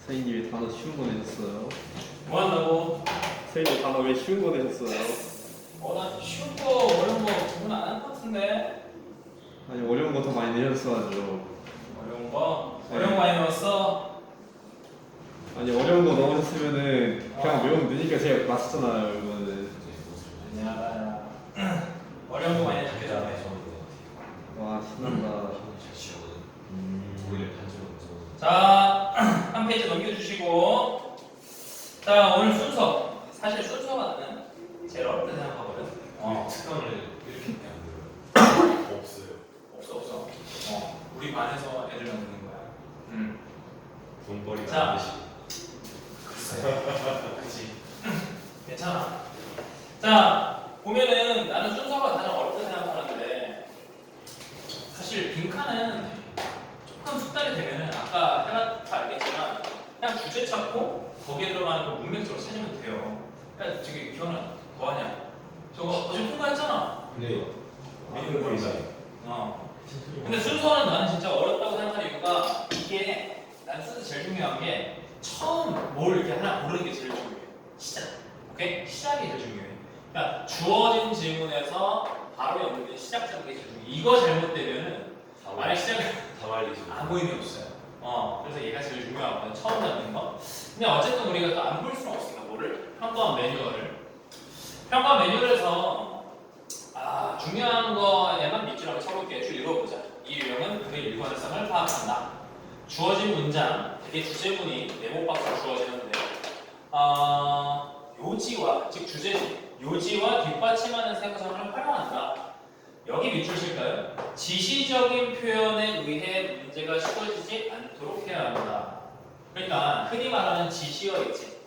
선생님이 단어 쉬운 거 내셨어요. 뭐 한다고? 선생님 단어 왜 쉬운 거 내셨어요? 나 쉬운 거 어려운 거 구분 안 할 것 같은데. 아니 어려운 거 더 많이 내셨어가지고. 어려운 거? 네. 어려운 거 많이 넣었어? 아니 어려운 거 넣으셨으면은 그냥 외우면 되니까 제가 맞췄잖아요 이거는. 아니야. 어려운 거 많이 해줄게 잘해. 와 신난다. 자, 한 페이지 넘겨주시고. 자, 오늘 순서. 사실 순서가 나는 제일 어렵다 생각하거든. 특강을 이렇게 안 들어요. 없어요. 없어. 우리 반에서 애들 만드는 거야. 돈벌이가 자. 안 되시고. 그치. 괜찮아. 자, 보면은 나는 순서가 가장 어렵다 생각하는데 사실 빈칸은 조금 숙달이 되면은 아까 해봤다 알겠지만 그냥 주제 찾고 거기에 들어가는 거 문맥적으로 찾으면 돼요. 야, 저기 기현아, 뭐하냐? 저거 어제 통과했잖아. 네. 미국벌이다. 근데 순서는 나는 진짜 어렵다고 생각하는 이유가 이게 난 순서 제일 중요한 게 처음 뭘 이렇게 하나 고르는 게 제일 중요해. 시작. 오케이? 시작이 제일 중요해. 그러니까 주어진 질문에서 바로 연결된 시작 잡는 게 제일 중요해. 이거 잘못되면은 만약 시작을 다 말리죠. 아무 의미 없어요. 그래서 얘가 제일 중요하거든. 처음 잡는 거. 근데 어쨌든 우리가 또 안 볼 수는 없으니까 뭐를? 평가 매뉴얼을. 평가 매뉴얼에서 중요한 거에만 밑줄하고 쳐볼게요. 쭉 읽어보자. 이 유형은 그의 일관성을 파악한다. 주어진 문장, 되게 주제문이 네모박스로 주어지는데 요지와, 즉 주제지, 요지와 뒷받침하는 세부성을 활용한다. 여기 밑줄 칠까요? 지시적인 표현에 의해 문제가 쉬워지지 않도록 해야 한다. 그러니까 흔히 말하는 지시어 있지,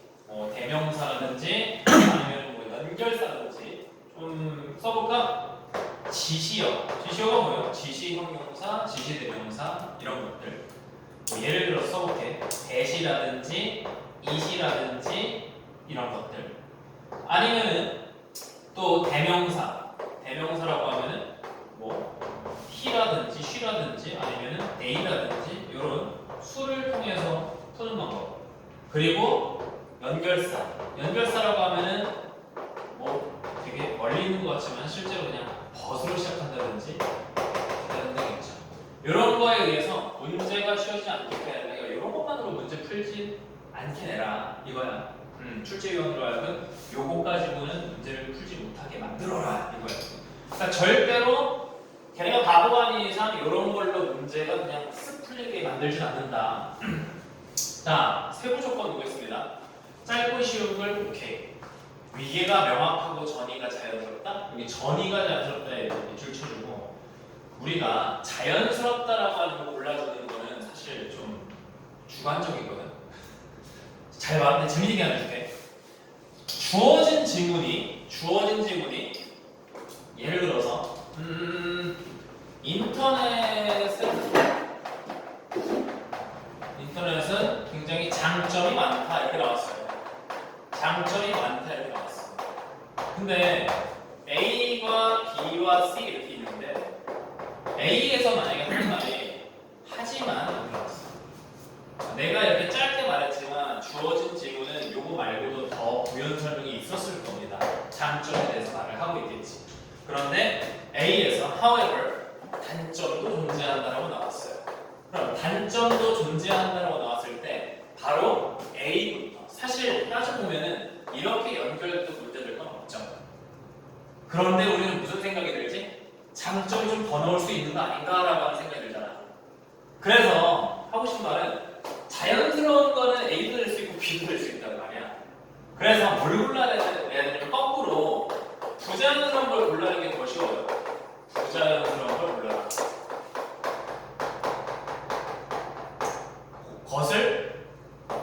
대명사라든지 아니면 뭐 연결사라든지 좀 써볼까? 지시어가 뭐예요? 지시 형용사, 지시 대명사 이런 것들. 예를 들어 써볼게. 대시라든지 이시라든지 이런 것들. 아니면은 또 대명사라고 하면은 뭐 he라든지 she라든지 아니면은 they라든지 이런 수를 통해서 푸는 방법. 그리고 연결사라고 하면은 뭐 되게 멀리 있는 것 같지만 실제로 그냥 벗으로 시작한다든지 등등이죠. 이런 거에 의해서 문제가 쉬워지지 않게 해야 된다. 이런 것만으로 문제 풀지 않게 내라 이거야. 출제위원으로 하여금 요거 가지고는 문제를 풀지 못하게 만들어라 이거야. 그러니까 절대로 걔네가 바보가 아닌 이상 이런 걸로 문제가 그냥 쓱 풀리게 만들진 않는다. 자, 세부 조건 보겠습니다. 짧고 쉬운 걸 오케이. 위계가 명확하고 전이가 자연스럽다. 여기 전이가 자연스럽다에 줄 쳐주고 우리가 자연스럽다라고 하는 거 골라주는 거는 사실 좀 주관적이거든. 잘 봐. 근데 재밌게 알려줄게. 주어진 질문이 예를 들어서 인터넷은 굉장히 장점이 많다 이렇게 나왔어요. 장점이 많다 이렇게 나왔어. 근데 A과 B와 C 이렇게 있는데 A에서 만약에 하는 말이 하지만 이렇게 나왔어. 내가 이렇게 짧게 말했지만 주어진 질문은 요거 말고도 더 부연 설명이 있었을 겁니다. 장점에 대해서 말을 하고 있겠지. 그런데 A에서 however 단점도 존재한다라고 나왔어요. 그럼 단점도 존재한다라고 나왔을 때 바로 A부터 사실 따져보면은 이렇게 연결돼도 문제될 건 없죠. 그런데 우리는 무슨 생각이 들지? 장점이 좀 더 넣을 수 있는 거 아닌가라고 하는 생각이 들잖아. 그래서 하고 싶은 말은 자연스러운 거는 A도 될 수 있고 B도 될 수 있단 말이야. 그래서 뭘 골라야 되냐면 거꾸로 부자연스러운 걸 골라는 게 더 쉬워요. 부자연스러운 걸 골라라. 것을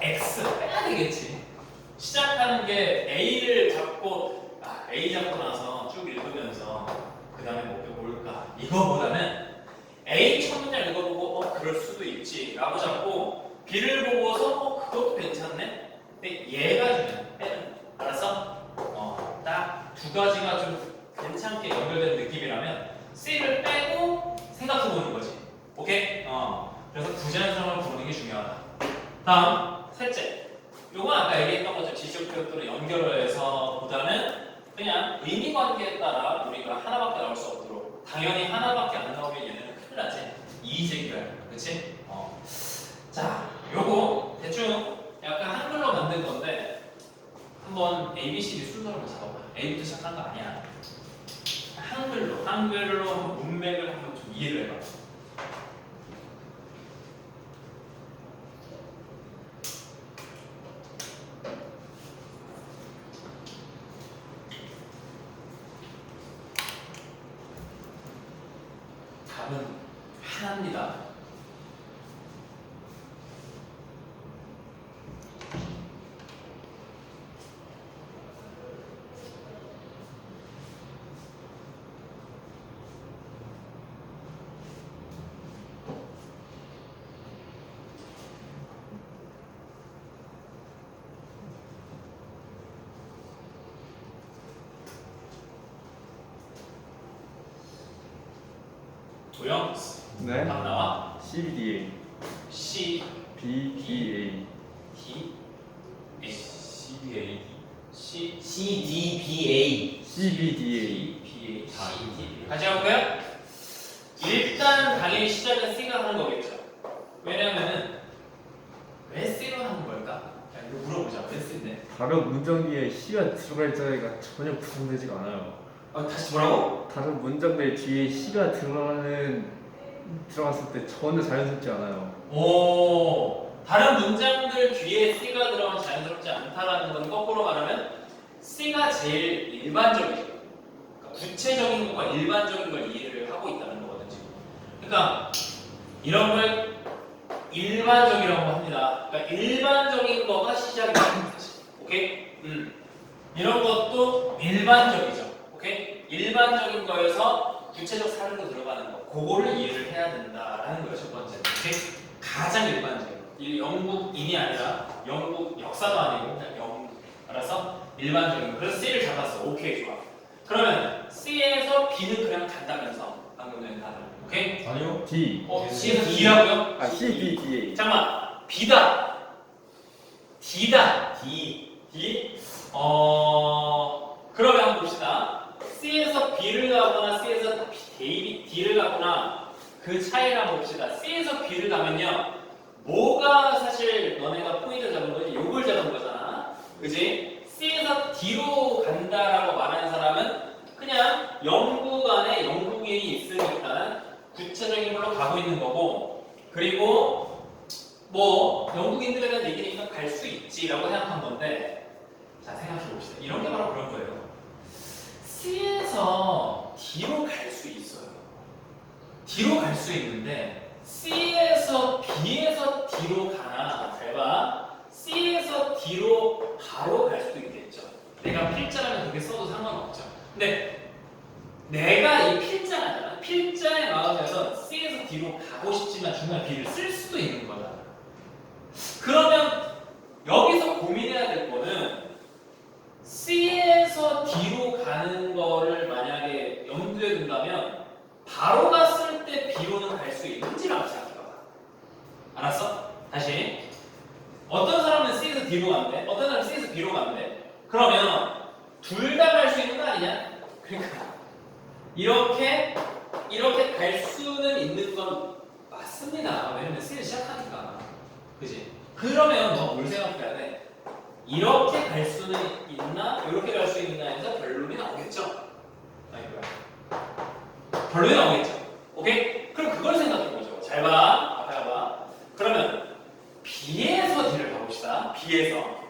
X 빼야 되겠지. 시작하는 게 A를 잡고 A 잡고 나서 쭉 읽으면서 그 다음에 목표 뭘까? 이거보다는 A 첫 문장 읽어보고 그럴 수도 있지 라고 잡고 B를 보고서 그것도 괜찮네? 근데 얘가 중요해. 알았어? 딱 두 가지가 좀 괜찮게 연결된 느낌이라면 C를 빼고 생각해보는 거지. 오케이? 그래서 부자연스러움을 보는 게 중요하다. 다음 셋째. 요건 아까 얘기했던 것처럼 지적 표현들을 연결해서 보다는 그냥 의미 관계에 따라 우리가 하나밖에 나올 수 없도록 당연히 하나밖에 안 나오면 얘는 큰일 나지. 이의제기가 그렇지? 자, 요거 대충 약간 한글로 만든 건데 한번 ABCD 순서로 잡아봐. A부터 시작한 거 아니야. 한글로 한번 문맥을 한번 좀 이해를 해봐. 답은 하나입니다. 도영, 네. 답 나와? CBDA. C, BDA. D, A, CBA C, CDBA. CBDA. D, B, A, 다 C, D. 이거예요. 같이 해볼까요? 일단 당연히 시작은 C가 하는 거겠죠. 왜냐면은 왜 C로 하는 걸까? 야, 이거 물어보자. 왜 C인데? 다른 문장 뒤에 C가 들어갈 자리가 전혀 구성되지가 않아요. 다시 뭐라고? 다른 문장들 뒤에 C가 들어갔을 때 전혀 자연스럽지 않아요. 오, 다른 문장들 뒤에 C가 들어가면 자연스럽지 않다라는 건 거꾸로 말하면 C가 제일 일반적이죠. 그러니까 구체적인 것과 일반적인 걸 이해를 하고 있다는 거거든요. 지금. 그러니까 이런 걸 일반적이라고 합니다. 그러니까 일반적인 거가 시작이다. 사실. 오케이? 이런 것도 일반적이죠. 오케이? 일반적인 거에서 구체적 사례로 들어가는 거. 그거를 이해를 해야 된다라는 거예요. 첫 번째. 오케이? 가장 일반적인 거. 이 영국인이 아니라 영국 역사도 아니고 그냥 영국. 알아서? 일반적인 거. 그래서 C를 잡았어. 오케이, 좋아. 그러면 C에서 B는 그냥 간다면서 방금 전에 다들. 오케이? 아니요. D. C에서 D라고요? 아 CBDA. 잠깐만. B다. D다. D. D? 그러면 한번 봅시다. C에서 B를 가거나 C에서 D를 가거나 그 차이를 한번 봅시다. C에서 B를 가면요. 뭐가 사실 너네가 포인트 잡은 거지? 요걸 잡은 거잖아. 그지? C에서 D로 간다라고 말하는 사람은 그냥 영국 안에 영국인이 있으니까 구체적인 걸로 가고 있는 거고 그리고 뭐 영국인들에 대한 얘기니까 갈 수 있지라고 생각한 건데 자 생각해 봅시다. 이런 게 바로 그런 거예요. C에서 D로 갈 수 있어요. D로 갈 수 있는데 C에서 B에서 D로 가나 잘 봐. C에서 D로 바로 갈 수도 있겠죠. 내가 필자라면 그렇게 써도 상관없죠. 근데 내가 이 필자잖아. 필자의 마음에서 C에서 D로 가고 싶지만 중간에 B를 쓸 수도 있는 거잖아. 그러면 여기서 고민해야 될 거는 C에서 D로 가는 거를 만약에 염두에 둔다면 바로 갔을 때 B로는 갈 수 있는지라고 생각해봐. 알았어? 다시. 어떤 사람은 C에서 D로 간대. 어떤 사람은 C에서 B로 간대. 그러면 둘 다 갈 수 있는 거 아니냐? 그러니까 이렇게 갈 수는 있는 건 맞습니다. 왜냐면 C를 시작하니까. 그지? 그러면 너 뭘 생각해야 돼? 이렇게 갈 수는 있나? 이렇게 갈 수 있나에서 결론이 나오겠죠? 아니 뭐야? 결론이 나오겠죠? 오케이? 그럼 그걸 생각해보죠. 잘 봐. 앞에 봐. 그러면 B에서 D를 가봅시다. B에서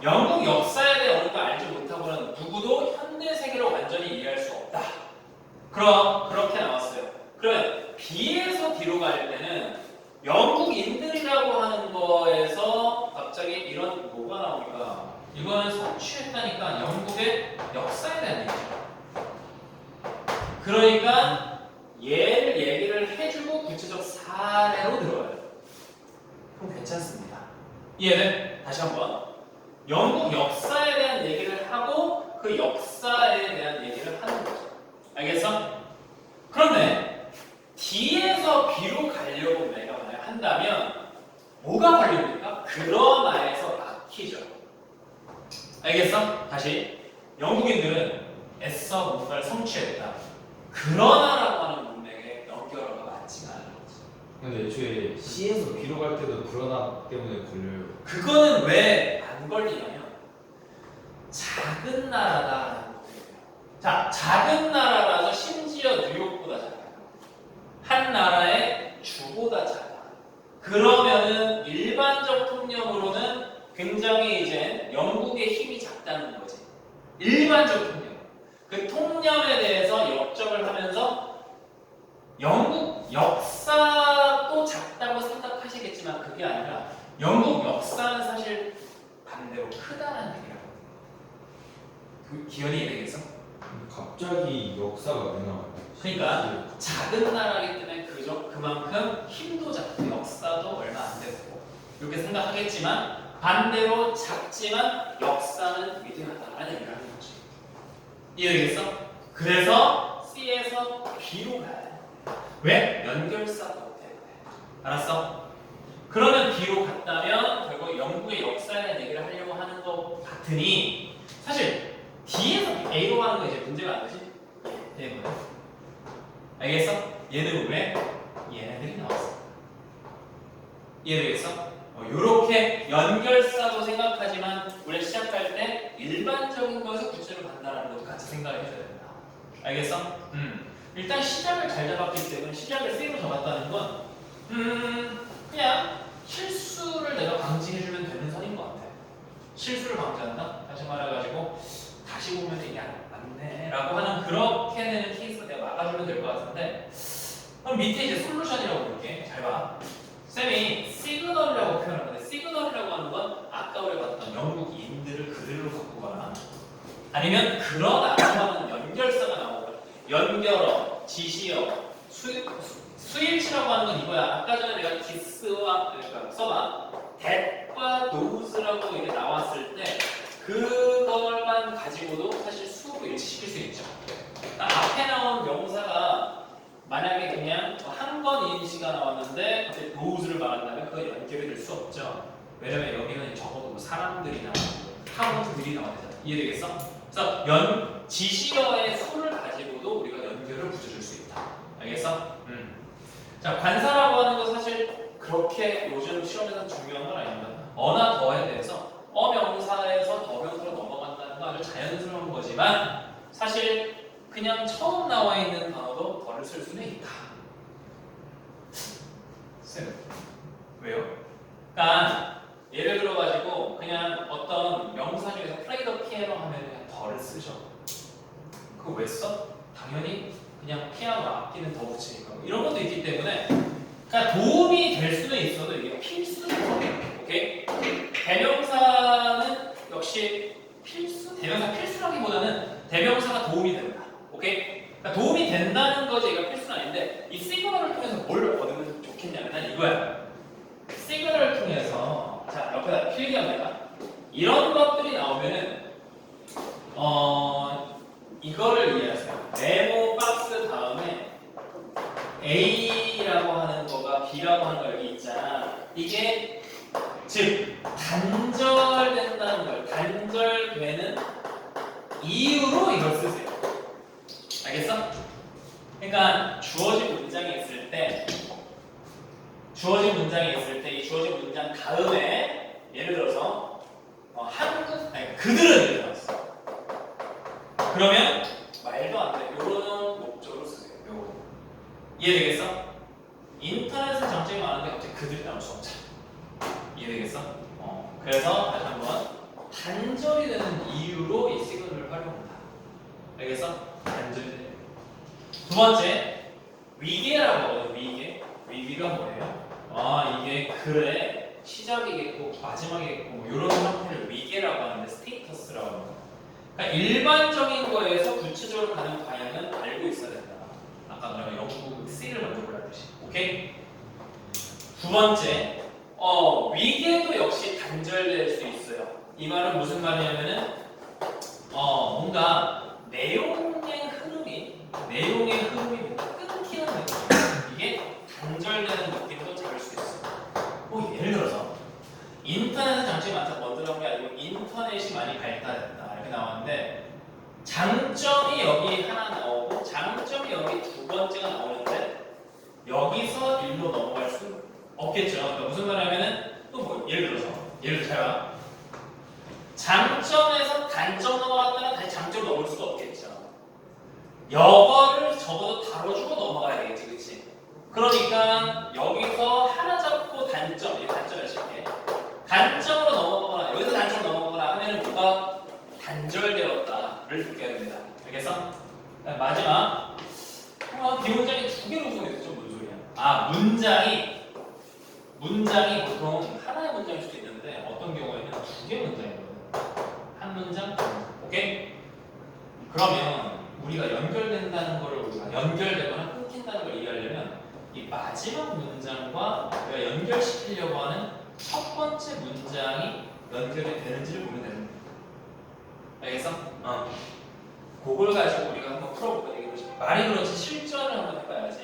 영국 역사에 대해 어느 걸 알지 못하고는 누구도 현대 세계를 완전히 이해할 수 없다. 그럼 그렇게 나왔어요. 그러면 B에서 D로 갈 때는 영국인들이라고 하는 거에서 갑자기 이런 뭐가 나오니까 이거는 성취했다니까 영국의 역사에 대한 얘기죠. 그러니까 얘를 얘기를 해주고 구체적 사례로 들어가요. 그럼 괜찮습니다. 이해돼? 다시 한번. 영국 역사에 대한 얘기를 하고 그 역사에 대한 얘기를 하는 거죠. 알겠어? 그런데 D에서 B로 가려고 내가 만약 한다면 뭐가 걸립니까? 그러나에서 막히죠. 알겠어? 다시 영국인들은 애써 뭔가를 성취했다. 그러나라고 하는 문맥의 연결어가 맞지가 않은 거지. 근데 애초에 C에서 B로 갈 때도 그러나 때문에 걸려요. 그거는 왜 안 걸리냐면 작은 나라다라는 거예요. 자, 작은 나라라서 심지어 뉴욕보다 작아요. 한 나라의 주보다 작아. 그러면은 일반적 통념으로는 굉장히 이제 영국의 힘이 작다는 거지. 일반적 통념. 그 통념에 대해서 역적을 하면서 영국 역사도 작다고 생각하시겠지만 그게 아니라 영국 역사는 사실 반대로 크다는 얘기라고. 그 기현이 되겠어? 갑자기 역사가 왜 나와요? 그러니까 작은 나라이기 때문에 그만큼 힘도 작고 역사도 얼마 안 되고 이렇게 생각하겠지만 반대로 작지만 역사는 위대하다라는 얘기를 하는 거지. 이해되겠어? 그래서 C에서 B로 가야 돼. 왜? 연결사가 때문에. 알았어? 그러면 B로 갔다면 결국 영국의 역사에 대한 얘기를 하려고 하는 것 같으니 사실 D에서 A로 가는 거 이제 문제가 안 되지? 얘는 뭐야? 알겠어? 얘는 왜? 얘네들이 나왔어. 이해되겠어? 요렇게 연결사도 생각하지만 우리 시작할 때 일반적인 거에서 구체로 간다는 것도 같이 생각을 해줘야 된다. 알겠어? 일단 시작을 잘 잡았기 때문에 시작을 C로 잡았다는 건 그냥 실수를 내가 방지해주면 되는 선인 것 같아. 실수를 방지한다? 다시 말해가지고 다시 보면 이게 맞네 라고 하는 그렇게 되는 케이스가 내가 막아주면 될 것 같은데 그럼 밑에 이제 솔루션이라고 볼게. 잘 봐. 쌤이 시그널이라고 표현할 건데 시그널이라고 하는 건 아까 우리가 봤던 영국인들을 그들로 바꾸거나 아니면 그러나라고 하는 연결사가 나오거나 연결어, 지시어, 수일치라고 하는 건 이거야. 아까 전에 내가 기스와 그러니까 써봐. that과 those라고 이게 나왔을 때 그걸만 가지고도 사실 수로 일치시킬 수 있죠. 그러니까 앞에 나온 명사가 만약에 그냥 한 번 인시가 나왔는데 갑자기 those를 말한다면 그건 연결이 될 수 없죠. 왜냐면 여기는 적어도 뭐 사람들이나 학원들이 나와야 되잖아. 이해되겠어? 그래서 지시어의 수를 가지고도 우리가 연결을 붙여줄 수 있다. 알겠어? 자, 관사라고 하는 거 사실 그렇게 요즘 시험에서 중요한 건 아닙니다. 어나 더에 대해서 어명사에서 더명사로 넘어간다는 건 아주 자연스러운 거지만 사실 그냥 처음 나와 있는 단어도 더를 쓸 수는 있다. 쌤, 왜요? 그러니까 예를 들어가지고 그냥 어떤 명사 중에서 play the piano 하면 그냥 더를 쓰죠. 그거 왜 써? 당연히 그냥 피아노 악기는 더 붙이니까 이런 것도 있기 때문에 그러니까 도움이 될 수는 있어도 이게 필수는 오케이? 대명사는 역시 대명사 필수라기보다는 대명사가 도움이 된다. 오케이? 그러니까 도움이 된다는 거지 이거 필수는 아닌데 이 시그널을 통해서 뭘 얻으면 좋겠냐면 난 이거야. 시그널을 통해서 자 옆에다 필기합니다. 이런 것들이 나오면은 이거를 이해하세요. 네모 박스 다음에 A라고 하는 거가 B라고 하는 거 여기 있잖아. 이게 즉 단절된다는 걸 단절되는 이유로 이걸 쓰세요. 알겠어? 그러니까 주어진 문장이 있을 때 이 주어진 문장 다음에 예를 들어서 그들은 이렇게 나왔어. 그러면 말도 안 돼. 요런 목적으로 쓰세요. 요거. 이해되겠어? 인터넷은 장점이 많은데 갑자기 그들이 나올 수 없잖아. 이해되겠어? 그래서 다시 한번 단절이 되는 이유로 이 시그널을 활용한다. 알겠어? 단절이 되는. 두 번째, 위계라고 하거든. 위계가 뭐예요? 이게 글의 시작이겠고 마지막이겠고 뭐 이런 상태를 위계라고 하는데 스테이터스라고 하는 거. 그러니까 일반적인 거에서 구체적으로 가는 방향은 알고 있어야 된다. 아까 너가 영국 C를 먼저 골랐듯이. 오케이? 두 번째, 위계도 역시 단절될 수 있어요. 이 말은 무슨 말이냐면은 뭔가 내용의 흐름이 뭔가 끊기는 느낌. 이게 단절되는 느낌도 잡을 수 있어. 예를 들어서 인터넷의 장점이 많다. 먼저라는 게 아니고 인터넷이 많이 발달했다. 이렇게 나왔는데 장점이 여기 하나 나오고 장점이 여기 두 번째가 나오는데 여기서 일로 넘어갈 수 없겠죠. 그러니까 무슨 말이냐면은 또 뭐 예를 들어서 잘 봐. 장점에서 단점 넘어갔다가 다시 장점 넘을 수가 없겠죠. 여거를 적어도 다뤄주고 넘어가야 되겠지, 그렇지? 그러니까 여기서 하나 잡고 단점, 이 단점을 칠게. 단점으로 넘어가거나 여기서 단점으로 넘어가거나 하면은 뭐가 단절되었다를 느껴야 됩니다. 알겠어? 마지막 비문장이 두 개로 구성됐죠. 무슨 소리야? 아, 문장이 보통 하나의 문장일 수도 있는데 어떤 경우에는 두 개의 문장이거든. 한 문장, 오케이? 그러면 우리가 연결된다는 거를 우리가 연결되거나 끊긴다는 걸 이해하려면 이 마지막 문장과 우리가 연결시키려고 하는 첫 번째 문장이 연결이 되는지를 보면 되는 거야. 알겠어? 그걸 가지고 우리가 한번 풀어볼 거야. 말이 그렇지 실전을 한번 해봐야지.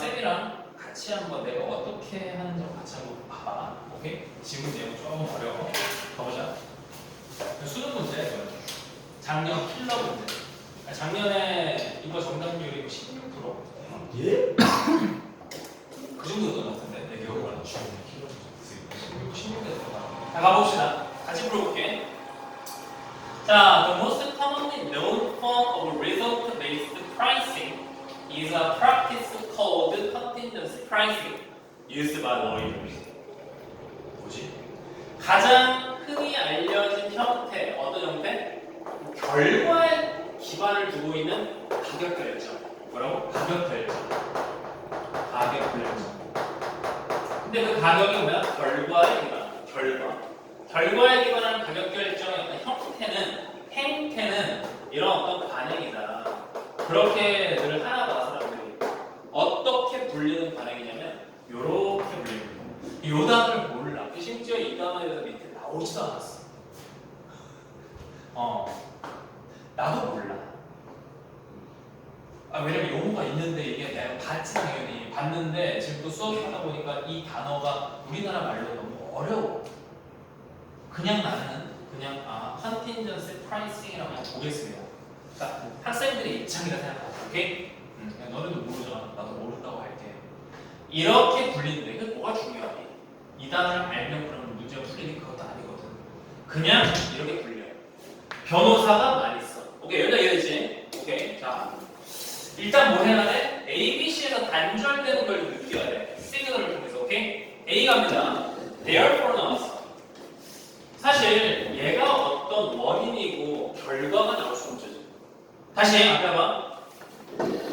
쌤이랑 같이 한번 내가 어떻게 하는지 같이 한번 봐봐. 오케이? 지금 내용 조금 어려워. 가보자. 수능 문제 이거. 작년 필러 문제. 작년에 이거 정답률이 16%? 예? 그 정도였던 것 같은데 내 기억으로 16%였던 자, 가봅시다. 같이 풀어볼게. 자, the most commonly known form of result-based pricing is a practice called contingency pricing used by lawyers. 뭐지? 가장 흔히 알려진 형태, 어떤 형태? 결과에 기반을 두고 있는 가격 결정. 뭐라고? 가격 결정. 가격 결정. 근데 그 가격이 뭐야? 결과에 기반. 결과에 기반한 가격 결정의 어떤 행태는 이런 어떤 반응이다. 그렇게들 하나 봐 사람들이. 어떻게 불리는 반응이냐면 요렇게 불립니다. 요 단어를 몰라. 심지어 이 단어에 대해서 밑에 나오지도 않았어. 나도 몰라. 왜냐면 용어가 있는데 이게 내가 봤지 당연히 봤는데 지금 또 수업하다 보니까 이 단어가 우리나라 말로 너무 어려워. 그냥 나는 컨틴전시 프라이싱이라고 그냥 보겠습니다. 그러니까 학생들의 입장이라 생각하고, 오케이? 너네도 모르잖아. 나도 모른다고 할게. 이렇게 불리는데 이게 뭐가 중요하니? 이 단어를 알면 그러면 문제가 풀리니 그것도 아니거든. 그냥 이렇게 불려. 변호사가 많이 써. 오케이, 여기다 이해했지? 오케이, 자. 일단 뭐 해야 돼? A, B, C에서 단절되는 걸 느껴야 돼. 시그널을 통해서, 오케이? A 갑니다. Therefore 나왔어. 사실 얘가 어떤 원인이고 결과가 나올 수 없죠. 다시 앞에 봐.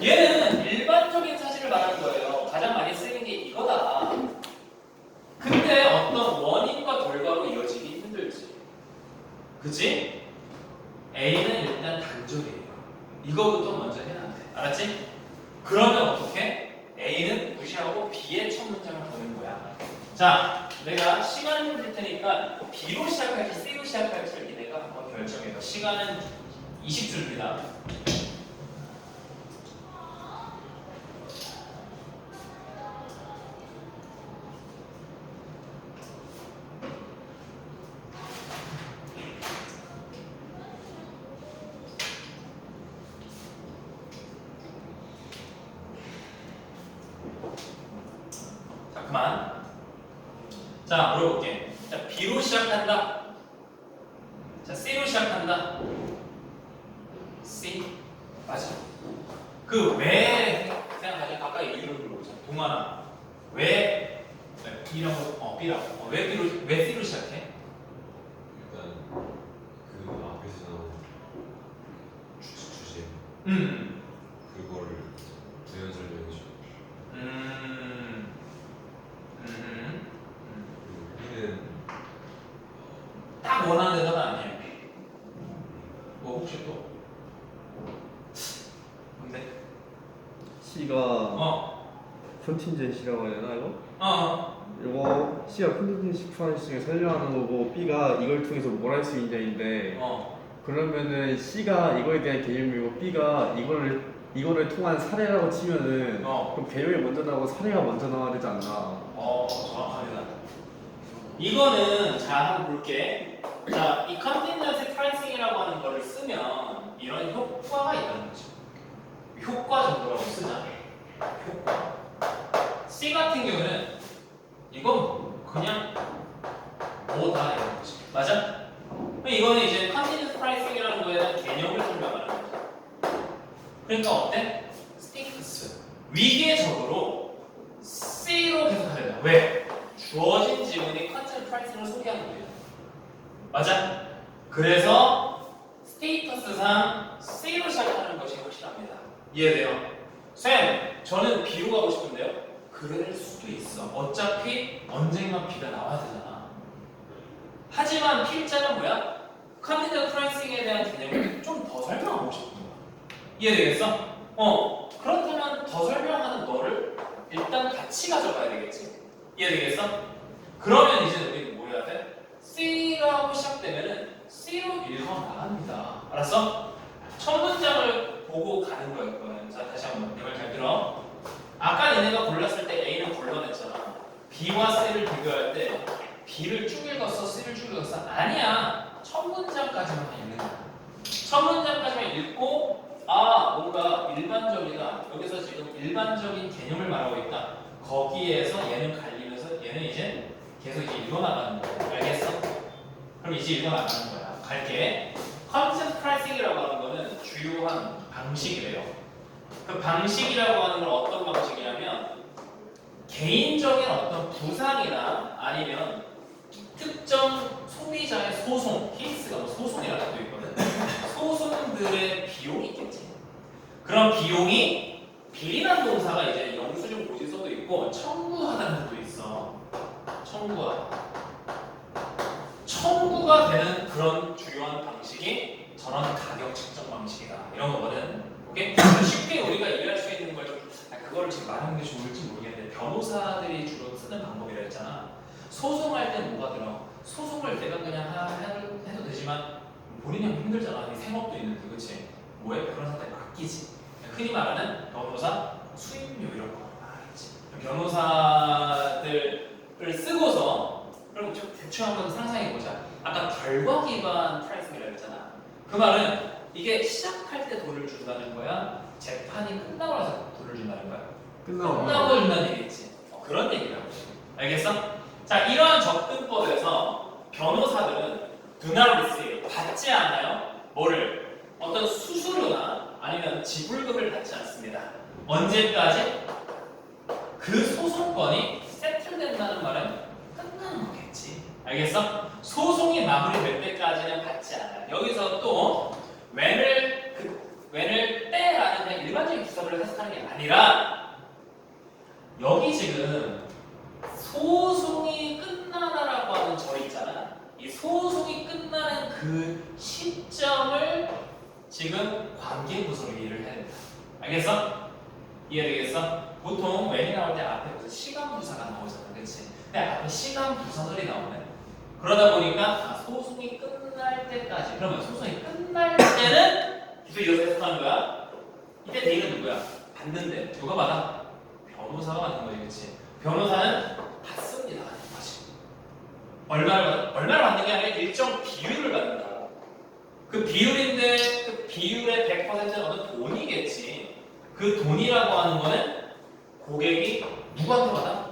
얘는 일반적인 사실을 말하는 거예요. 가장 많이 쓰이는 게 이거다. 근데 어떤 원인과 결과로 이어지기 힘들지. 그치? A는 일단 단절이에요. 이거부터 먼저 해야 돼. 알았지? 그러면 어떻게? A는 무시하고 B의 첫 문장을 보는 거야. 자, 내가 시간을 줄 테니까 B로 시작할지 C로 시작할지 내가 한번 결정해봐. 시간은 20초입니다. 자, 그만. 자, 물어볼게. 자, B로 시작한다. 자, C로 시작한다. C. 맞아. 그 왜 생각하지? 아까 이유를 물어보자. 동환아. 왜 B라고 B라고. 왜 C로 시작해? 일단 그 앞에서 나온 주제 그거를 부연 설명해 줘. 우리는 딱 원하는 대답은 아니에요. 뭐 혹시 또? 근데? C가 컨틴전시라고 해야 되나 이거? 이거 C가 컨틴전시 프라이싱을 설명하는 거고 B가 이걸 통해서 뭘 할 수 있냐인데 그러면은 C가 이거에 대한 개념이고 B가 이거를 통한 사례라고 치면은 그럼 개념이 먼저 나오고 사례가 먼저 나와야 되지 않나? 정확하게. 이거는 자 한번 볼게. 자, 이 컨티넌시 프라이싱이라고 하는 거를 쓰면 이런 효과가 있다는 거죠. 효과 정도라고 쓰자. 효과. C 같은 경우는 이건 그냥 뭐다 이런 거지. 맞아? 이거는 이제 컨티넌시 프라이싱이라는 거에 대한 개념을 설명하는 거죠. 그러니까 어때? 스테이터스. 위계적으로 C로 계속 가야 돼. 왜? 주어진 지문이 컨텐츠 프라이싱을 소개하는 거예요. 맞아? 그래서 스테이터스상 C로 시작하는 것이 확실합니다. 이해돼요? 쌤, 저는 B로 가고 싶은데요? 그럴 수도 있어. 어차피 언젠가 B가 나와야 되잖아. 하지만 필자는 뭐야? 컨텐츠 프라이싱에 대한 개념을 좀 더 설명하고 싶은 거야. 이해되겠어? 그렇다면 더 설명하는 너를 일단 같이 가져가야 되겠지. 이해되겠어? 그러면 이제 우리는 뭐 해야 돼? C라고 시작되면은 C로 읽어 나갑니다. 알았어? 첫 문장을 보고 가는 거였거든. 자, 다시 한번 내 말 잘 들어. 아까 얘네가 골랐을 때 A는 걸러냈잖아. B와 C를 비교할 때 B를 쭉 읽었어? C를 쭉 읽었어? 아니야. 첫 문장까지만 읽는 거야. 첫 문장까지만 읽고 뭔가 일반적이다. 여기서 지금 일반적인 개념을 말하고 있다. 거기에서 얘는 갈리면서 얘는 이제 계속 이제 읽어나가는 거야. 알겠어? 그럼 이제 읽어나가는 거야. 갈게. 컨텐츠 프라이싱이라고 하는 거는 주요한 방식이래요. 그 방식이라고 하는 건 어떤 방식이냐면 개인적인 어떤 부상이나 아니면 특정 소비자의 소송, 케이스가 뭐 소송이라는 것도 있거든. 소송들의 비용이 있겠지. 그런 비용이 비리난 동사가 이제 영수증 고지서도 있고 청구하다는 것도 있어. 청구가 되는 그런 주요한 방식이 저런 가격 측정 방식이다. 이런 거거든. 오케이? 쉽게 우리가 이해할 수 있는 걸 좀, 그거를 지금 말하는 게 좋을지 모르겠는데 변호사들이 주로 쓰는 방법이라 했잖아. 소송할 때 뭐가 들어? 소송을 내가 그냥 해도 되지만 본인이 하면 힘들잖아. 생업도 있는데, 그렇지? 뭐해? 그런 상태에 맡기지. 흔히 말하는 변호사 수임료 이런 거 알겠지? 변호사들을 쓰고서 그럼 좀 대충 한번 상상해 보자. 아까 결과 기반 프라이싱이라고 했잖아. 그 말은 이게 시작할 때 돈을 준다는 거야? 재판이 끝나고 나서 돈을 준다는 거야? 끝나고 준다는 얘기겠지. 그런 얘기라고. 알겠어? 자, 이러한 접근법에서 변호사들은 do not receive, 받지 않아요. 뭐를? 어떤 수수료나 아니면 지불금을 받지 않습니다. 언제까지? 그 소송건이 세틀된다는 말은 끝나는 거겠지. 알겠어? 소송이 마무리될 때까지는 받지 않아요. 여기서 또 when을 때라는 그냥 일반적인 기사를 해석하는 게 아니라 여기 지금 소송이 끝나다라고 하는 저 있잖아. 이 소송이 끝나는 그 시점을 지금 관계구조로 이해를 해야 된다. 알겠어? 이해되겠어? 보통 when이 나올 때 앞에 무슨 시간 부사가 나오잖아. 그렇지? 근데 앞에 시간 부사들이 나오네. 그러다 보니까 소송이 끝날 때까지. 그러면 소송이 끝날 때는 계속 이어서 해석하는 거야. 이때 대의는 누구야? 받는데 누가 받아? 변호사가 받는 거지. 그렇지? 변호사는 받습니다. 얼마를 받는 게 아니라 일정 비율을 받는다. 그 비율인데 그 비율의 100%는 어떤 돈이겠지. 그 돈이라고 하는 거는 고객이 누구한테 받아?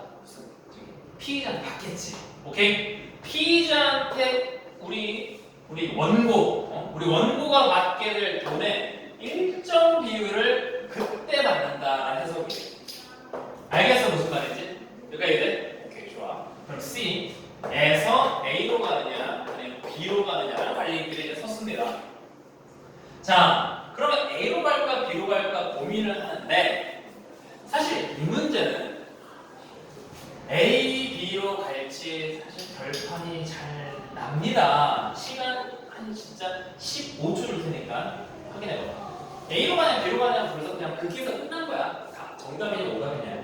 피의자한테 받겠지. 오케이? 피의자한테 우리 원고가 받게 될 돈의 일정 비율을 그때 받는다라는 해석이. 알겠어 무슨 말인지? 여기까지 돼? 오케이 좋아. 그럼 C에서 A로 가느냐 아니면 B로 가느냐를 관리인들이 이제 썼습니다. 자, 그러면 A로 갈까 B로 갈까 고민을 하는데 사실 이 문제는 A, B로 갈지 사실 결판이 잘 납니다. 시간 한 진짜 15초 줄 테니까 확인해봐. A로 가냐 B로 가냐 그래서 그냥 그기에서 끝난 거야. 다 정답이냐 오답이냐.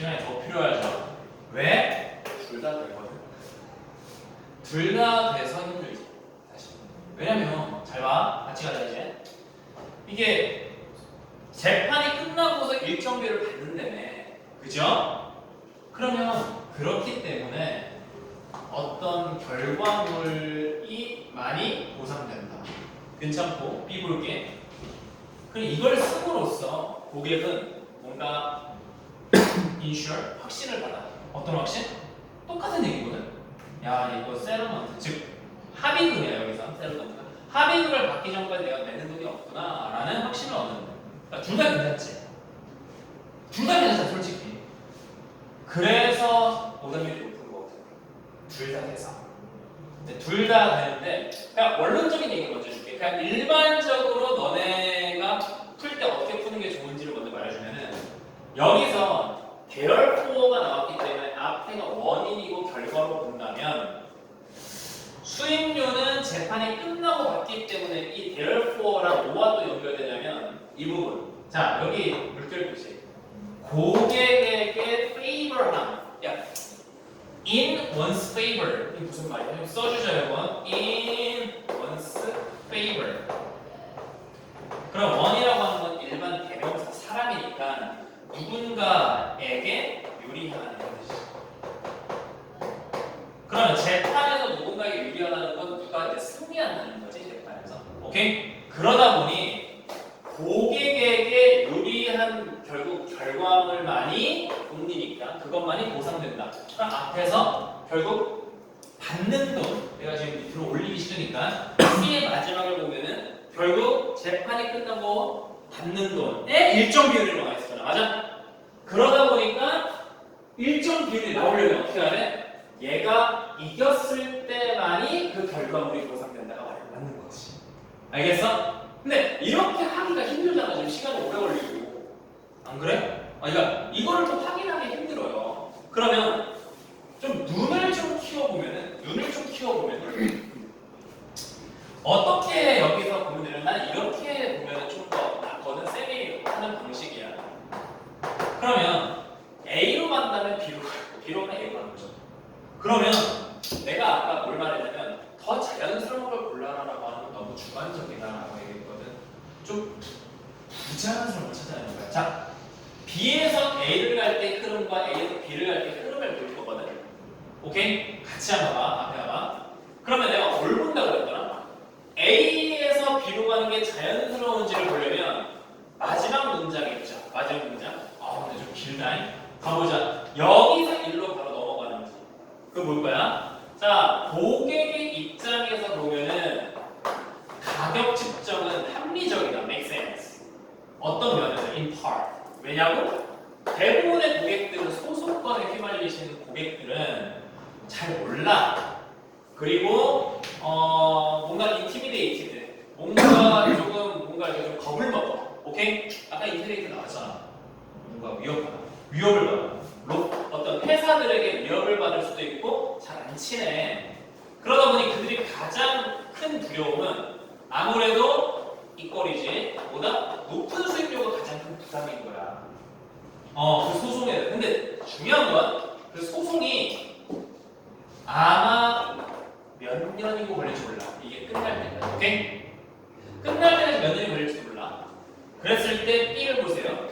시간이 더 필요하죠. 왜? 둘 다 되거든. 둘 다 돼서 힘들지. 사실. 왜냐면 잘 봐. 같이 가자 이제. 이게 재판이 끝나고서 일정비를 받는다며. 그죠? 그러면 그렇기 때문에 어떤 결과물이 많이 보상된다. 괜찮고 B 볼게. 그럼 이걸 씀으로써 고객은 뭔가 인슈얼 확신을 받아. 어떤 확신? 똑같은 얘기거든. 야 이거 세ttlement 즉 합의금이야 여기서 세ttlement. 합의금을 받기 전까지 내가 내는 돈이 없구나라는 확신을 얻는 거야. 그러니까 둘 다 괜찮지. 둘 다 괜찮아 솔직히. 그래서 보상률이 높은 거거든. 둘 다 돼서. 둘 다 되는데 그냥 원론적인 얘기 먼저 줄게. 그냥 일반적으로 너네가 풀 때 어떻게 푸는 게 좋은지를 먼저 말해주면은 여기서 대열포가 나왔기 때문에 앞에가 원인이고 결과로 본다면 수익료는 재판이 끝나고 받기 때문에 이 대열포랑 뭐와 또 연결되냐면 이 부분. 자 여기 물결 표시. 고객에게 favor함. 야, in one's favor. 이게 무슨 말이야? 좀 써주셔요, 이건. in one's favor. 그럼 원이라고 하는 건 일반 대명사 사람이니까 누군가에게 유리하다는 뜻이죠. 그러면 재판에서 누군가에게 유리하다는 건 누가 이제 승리한다는 거지 재판에서. 오케이? 그러다 보니 고객에게 유리한 결국 결과물만이 돈이니까 그것만이 보상된다. 그럼 앞에서 결국 받는 돈, 내가 지금 밑으로 올리기 싫으니까 C의 마지막을 보면은 결국 재판이 끝나고 받는 돈에 일정 비율이 나와 있었잖아. 맞아? 그러다 보니까 일정 비율이 나오려면 어떻게 해야 돼? 얘가 이겼을 때만이 그 결과물이 보상된다가 맞는 거지. 알겠어? 근데 이렇게 하기가 힘들잖아. 지금 시간이 오래 걸리고. 안 그래? 그러니까 이거를 또 확인하기 힘들어요. 그러면 좀 눈을 좀 키워보면은 어떻게 여기서 보면 되냐면 난 이렇게 보면은 좀 더 낫거든. 쌤이 하는 방식이야. 그러면 A로 간다면 B로 가고 B로 가면 A로 가는 거죠. 그러면 내가 아까 뭘 말했냐면 더 자연스러운 걸 골라라라고 하는 건 너무 주관적이다라고 얘기했거든. 좀 부자연스러운 걸 찾아야 하는 거야. 자, B에서 A를 갈 때 흐름과 A에서 B를 갈 때 흐름을 볼 거거든. 오케이? 같이 한번 봐봐. 앞에 봐봐. 그러면 내가 뭘 본다고 그랬더라? A에서 B로 가는 게 자연스러운지를 보려면 마지막 문장이죠. 마지막 문장. 근데 좀 길다. 가보자. 여기서 일로 바로 넘어가는지. 그거 볼 거야? 자, 고객의 입장에서 보면은 가격 측정은 합리적이다. Make sense. 어떤 면에서? In part. 왜냐고? 대부분의 고객들은 소송권에 휘말리시는 고객들은 잘 몰라. 그리고 뭔가 인티미데이티드, 뭔가 이렇게 좀 겁을 먹어. 오케이? 아까 인티미데이트 나왔잖아. 뭔가 위협을 받아. 어떤 회사들에게 위협을 받을 수도 있고 잘 안 치네. 그러다 보니 그들이 가장 큰 두려움은 아무래도 이 꼴이지. 보다 높은 수익료가 가장 큰 부담인 거야. 그 소송에. 근데 중요한 건 그 소송이 아마 몇 년이고 걸릴지 몰라. 이게 끝날 때까지. 오케이? 끝날 때는 몇 년이 걸릴지 몰라. 그랬을 때 B를 보세요.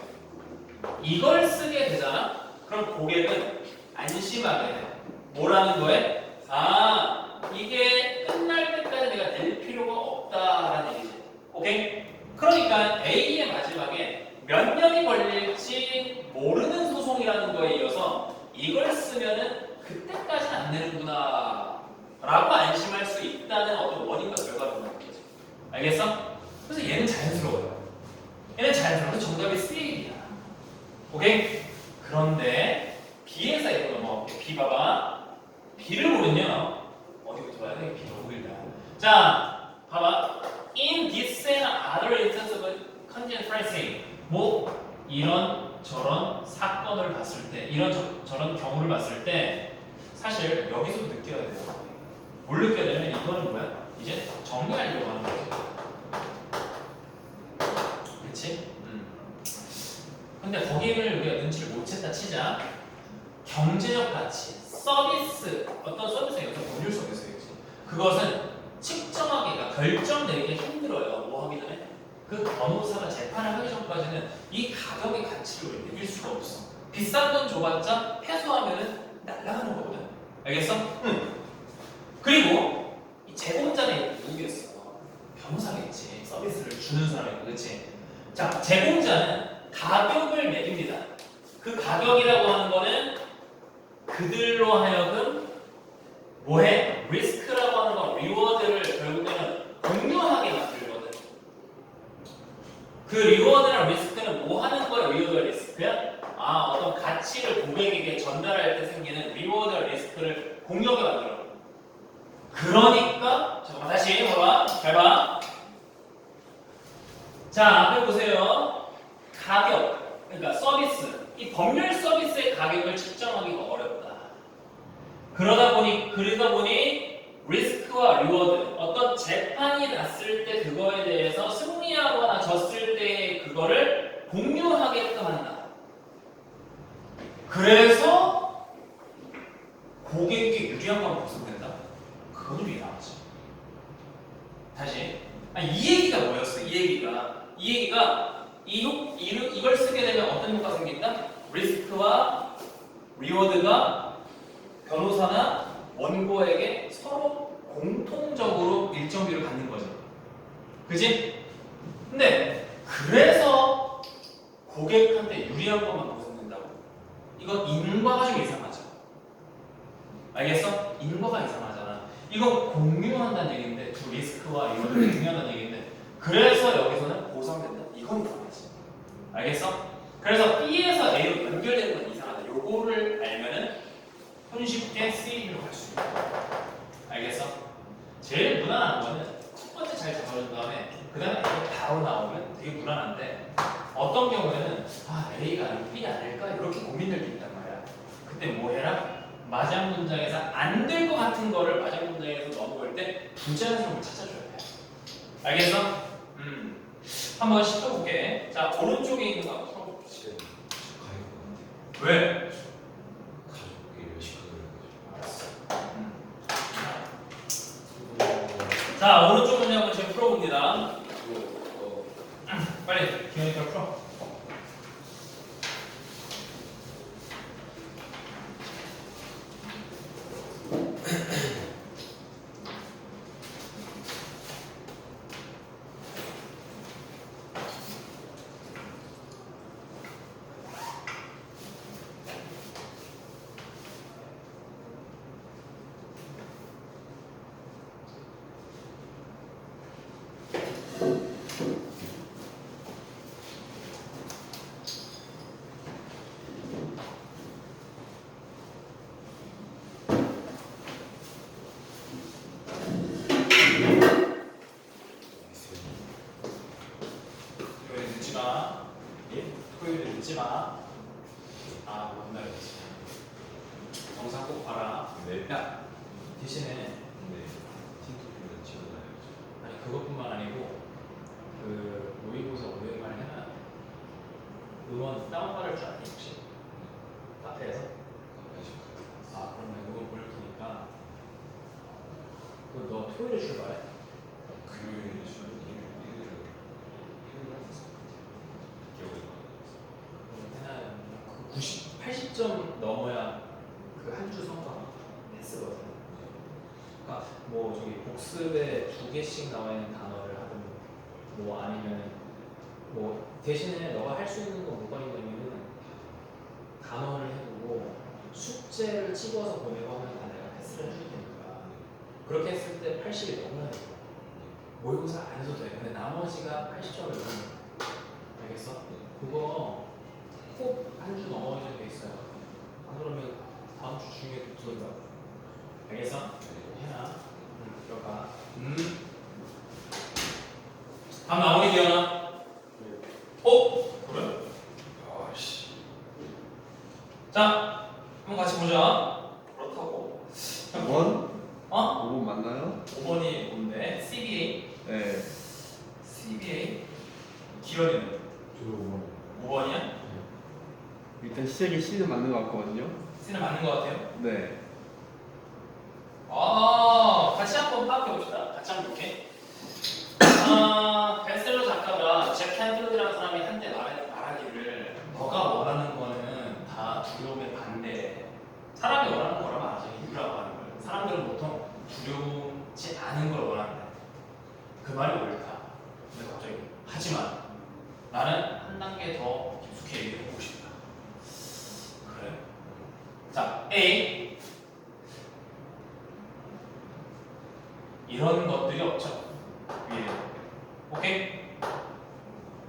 이걸 쓰게 되잖아? 그럼 고객은 안심하게 돼. 뭐라는 거에? 이게 끝날 때까지 내가 낼 필요가 없다라는 얘기지. 오케이? 그러니까 A의 마지막에 몇 년이 걸릴지 모르는 소송이라는 거에 이어서 이걸 쓰면은 그때까지는 안 내는구나 라고 안심할 수 있다는 어떤 원인과 결과를 보는 거지. 알겠어? 그래서 얘는 자연스러워요. 얘는 자연스러워서 정답이 C이야. 오케이? 그런데 B에서 얘로 넘어갈게. B 봐봐. B를 보면요. 어디부터 봐야 돼? B가 보일다. 자, 봐봐. In this and other instances of contingent pricing. 뭐 이런 저런 사건을 봤을 때, 이런 저런 경우를 봤을 때 사실 여기서도 느껴야 돼요. 뭘 느껴야 되냐면 이거는 뭐야? 이제 정리하려고 하는 거지. 그치? 근데 거기를 우리가 눈치를 못 챘다 치자. 경제적 가치, 서비스, 어떤 서비스가 여기서 법률 서비스겠지. 그것은 측정하기가 결정 내기가 힘들어요. 뭐 하기 전에 그 변호사가 재판을 하기 전까지는 이 가격의 가치를 느낄 수가 없어. 비싼 돈 줘봤자 패소하면은 날라가는 거거든. 알겠어? 응. 그리고 이 제공자는 누구겠어? 변호사겠지. 서비스를 주는 사람이고, 그렇지? 자, 제공자는 가격을 매깁니다. 그 가격이라고 하는 거는 그들로 하여금 뭐해? 리스크라고 하는 건 리워드를 결국에는 공유하게 만들거든. 그 리워드나 리스크는 뭐 하는 거야? 리워드와 리스크야? 아, 어떤 가치를 고객에게 전달할 때 생기는 리워드와 리스크를 공유하게 만들어. 그러니까 잠깐만 다시 봐봐. 잘 봐. 자, 앞에 보세요. 가격, 그러니까 서비스. 이 법률 서비스의 가격을 측정하기가 어렵다. 그러다 보니 리스크와 리워드, 어떤 재판이 났을 때 그거에 대해서 승리하거나 졌을 때 그거를 공유하게끔 한다. 그래서 고객에게 유리한 건 보상된다? 그건 좀 이상하지. 다시. 이 얘기가 뭐였어? 이 얘기가 이걸 쓰게 되면 어떤 효과가 생긴다? 리스크와 리워드가 변호사나 원고에게 서로 공통적으로 일정비를 받는 거죠. 그지? 근데 그래서 고객한테 유리한 것만 보상된다고? 이건 인과가 좀 이상하죠. 알겠어? 인과가 이상하잖아. 이건 공유한다는 얘기인데, 두 리스크와 리워드를 공유한다는 얘기인데, 그래서 여기서는 보상된다. 이건 이상하지. 알겠어? 그래서 B에서 A로 연결되는 건 이상하다. 요거를 알면은 손쉽게 C로 갈 수 있다. 알겠어? 제일 무난한 거는 첫 번째 잘 잡아준 다음에 그 다음에 이거 바로 나오면 되게 무난한데, 어떤 경우에는 A가 아니고 B 아닐까? 이렇게 고민될 때 있단 말이야. 그때 뭐 해라? 마지막 문장에서 안 될 것 같은 거를 마지막 문장에서 넘어갈 때 부자연스러움을 찾아줘야 돼. 알겠어? 한번 시켜볼게. 자, 오른쪽에 있는 거 한번 풀어봅시다. 왜? 알았어. 자, 오른쪽 문장을 지금 풀어봅니다. 빨리 기현이 잘 풀어. 토요일에 늦지 마. 뭔 날이지? 영상 꼭 봐라. 네. 야, 대신에 틱톡이나 찍어놔야죠. 아니 그것뿐만 아니고 그 모의고사 오행만 해놔. 음원 다운받을 줄 아니 혹시? 카페에서? 그러면 음원 보낼 테니까. 너 토요일에 출발해? 금요일에 쉬는 일요일에 했었어. 기억이 나. 90, 80점 넘어야 그 한 주 성과가 패스거든. 그러니까 뭐 저기 복습에 2개씩 나와 있는 단어를 하든 뭐 아니면 뭐 대신에 너가 할 수 있는 건 뭐가 있냐면은 단어를 해두고 숙제를 찍어서 보내고 하면 다 내가 패스를 해줄 테니까. 그렇게 했을 때 80이 넘어야 돼. 모의고사 안 해도 돼. 근데 나머지가 80점을 넘으면 알겠어? 그거 꼭 한 주 넘어가게 돼 있어요. 안 그러면 다음 주 중에 들어가. 알겠어? 해놔. 들어가. 다음 나오니 기현아. 그래? 아씨. 자, 한번 같이 보자. 그렇다고. 5번? 5번 5번 맞나요? 5번이 뭔데? CBA. 네. CBA. 기현이는 저도 5번. 5번이야? 일단 시작이 C는 맞는 것 같거든요. C는 맞는 것 같아요? 네. 같이 한번 파악해 봅시다. 같이 한번 볼게. 벨셀로 작가가 잭 캔필드라는 사람이 한때 말하기를 너가 원하는 거는 다 두려움의 반대. 사람이 원하는 거라고 안 하죠. 이유라고 하는 거예요. 사람들은 보통 두려움지 않은 걸 원한다. 그 말이 옳다. 근데 갑자기 하지만 나는 한 단계 더 깊숙이 얘기해 보고 싶다. 그래? 자, A. 이런 것들이 없죠. 위에. 오케이?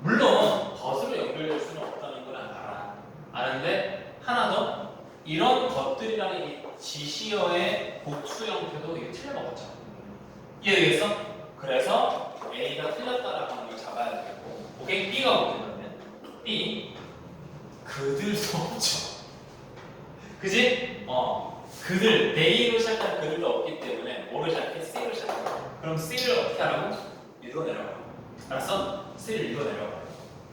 물론 것으로 연결될 수는 없다는 걸 알아. 아는데 하나 더 이런 것들이라는 이 지시어의 복수 형태도 이게 틀려먹었죠. 이해되겠어? 그래서 A가 틀렸다라고 하는 걸 잡아야 되겠고, 오케이? B가 뭐게 되면 B 그들도 없죠. 그지? 그들 A로 시작한 그들도 없기 때문에 뭐로 시작해? C로 시작해. 그럼 C를 어떻게 하라고? 읽어내라고. 알았어? C를 읽어내라고.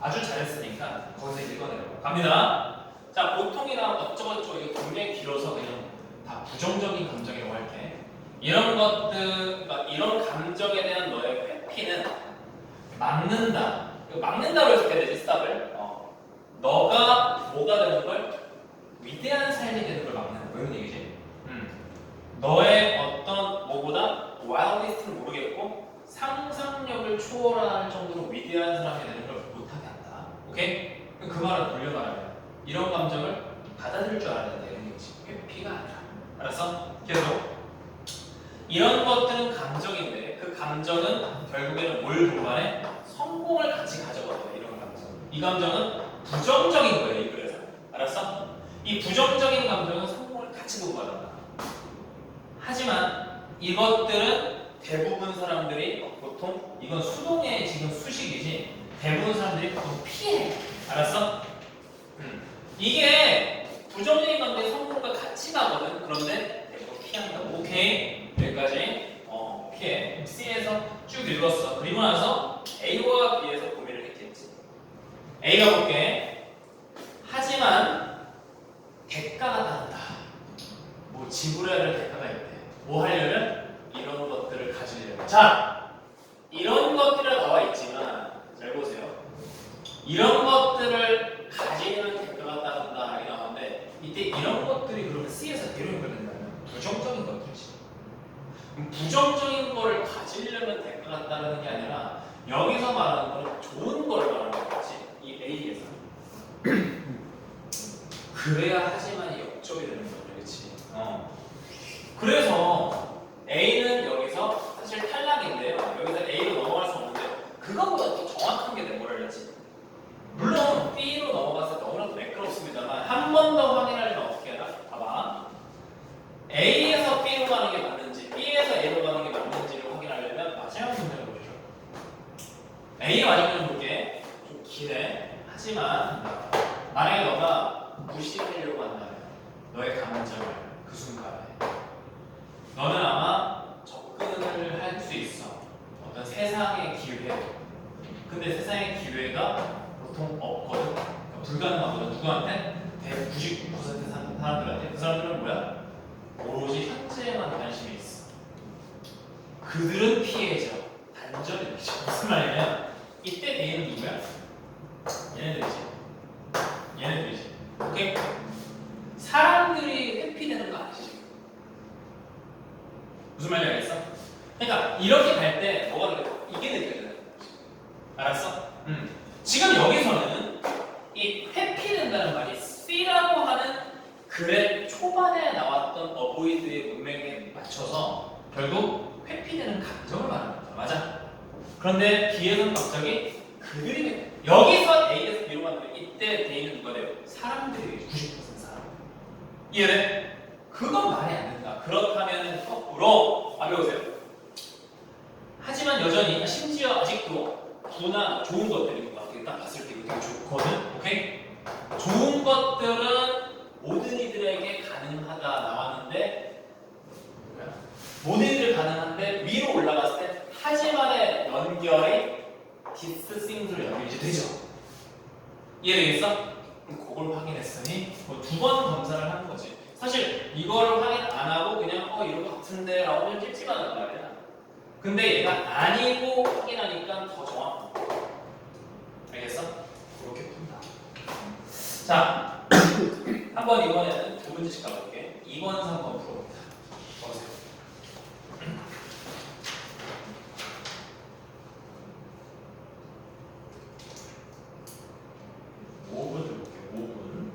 아주 잘했으니까 거기서 읽어내라고. 갑니다. 자, 보통이나 어쩌고저쩌고 이게 굉장히 길어서 그냥 다 부정적인 감정이라고 할게. 이런 것들, 그러니까 이런 감정에 대한 너의 회피는 막는다. 이거 막는다고 해서 어떻게 되지? 스탑을. 너가 뭐가 되는 걸? 위대한 삶이 되는 걸 막는 거. 이런 얘기지. 너의 어떤 뭐보다 와일디스트는 모르겠고 상상력을 초월할 정도로 위대한 사람이 되는 걸 못하게 한다. 오케이? 그 말을 돌려 말하면 이런 감정을 받아들일 줄 알아야 된다. 이런 얘기지. 회피가 아니라. 알았어? 계속. 이런 것들은 감정인데 그 감정은 결국에는 뭘 동반해? 성공을 같이 가져가요. 이런 감정. 이 감정은 부정적인 거예요. 이 글에서. 알았어? 이 부정적인 감정은 성공을 같이 동반한다. 하지만 이것들은 대부분 사람들이 보통 이건 수동의 지금 수식이지 대부분 사람들이 보통 피해. 알았어? 이게 부정적인 건데 성공과 같이 가거든. 그런데 대부분 피한다. 오케이. 여기까지 피해. C에서 쭉 읽었어. 그리고 나서 A와 B에서 고민을 했겠지. A가 볼게. 하지만 대가가 따른다. 뭐 지불해야 될 대가가 있대. 뭐 하려면 이런 것들을 가지려면. 자, 이런 것들이 나와 있지만 잘 보세요. 이런 것들을 가지려면 대가가 따른다 이렇게 나왔는데 이때 이런 것들이 그러면 C에서 D로 연결된다면 부정적인 것들이지. 부정적인 거를 가지려면 대가가 따르는 게 아니라 여기서 말하는 거는 좋은 걸 말하는 거지. 이 A에서. 그래야 하지만이 역적이 되는 거죠. 그렇지? 그래서 A는 여기서 사실 탈락인데요. 여기서 A로 넘어갈 수 없는데 그거보다 더 정확한 게 뭐라 그랬지? 물론 B로 넘어가서 너무나도 매끄럽습니다만 한 번 더 확인하려면 어떻게 해라? 봐봐. A에서 B로 가는 게 맞는지 B에서 A로 가는 게 맞는지를 확인하려면 마지막 문제를 보시죠. A의 마지막 문제 볼게. 좀 기네. 하지만 만약에 너가 무시하려고 한다면 너의 감정을 그 순간에 너는 아마 접근을 할 수 있어. 어떤 세상의 기회. 근데 세상의 기회가 보통 없거든. 그러니까 불가능하거든. 누구한테? 대부분 99%의 사람들한테. 그 사람들은 뭐야? 오로지 현재에만 관심이 있어. 그들은 피해죠. 단절이죠. 무슨 말이냐면 이때 A는 누구야? 얘네들이지. 얘네들이지. 오케이? 사람들이 회피되는 거 아니지? 무슨 말인지 알겠어? 그러니까 이렇게 갈 때 뭐가 느껴져? 이게 느껴져요. 알았어? 지금 여기서는 이 회피된다는 말이 C라고 하는 글의 초반에 나왔던 어보이드의 문맥에 맞춰서 결국 회피되는 감정을 말하는 거죠. 맞아? 그런데 B에서는 갑자기 그들이 여기서 A에서 B로 가는데 이때 A는 누가 돼요? 사람들이 90% 사람. 이해돼? 그건 말이 안 된다. 그렇다면 거꾸로 배우세요. 하지만 여전히 심지어 아직도 부나 좋은 것들이 일단 봤을 때 이거 되게 좋거든. 오케이? 좋은 것들은 모든 이들에게 가능하다 나왔는데 뭐야? 모든 이들 가능한데 위로 올라갔을 때 하지만의 연결이 디스싱으로 연결이 되죠. 이해되겠어? 그걸 확인했으니 두 번 검사를 하는 거지. 사실 이거를 확인 안 하고 그냥 이런 거 같은데 라고 하면 찝찝하단 말이야. 근데 얘가 아니고 확인하니까 더 정확해. 알겠어? 그렇게 푼다. 자, 한번 이번에는 두 문제씩 가볼게. 2번, 3번 풀어봅니다. 보세요. 5분 줄게요. 5분.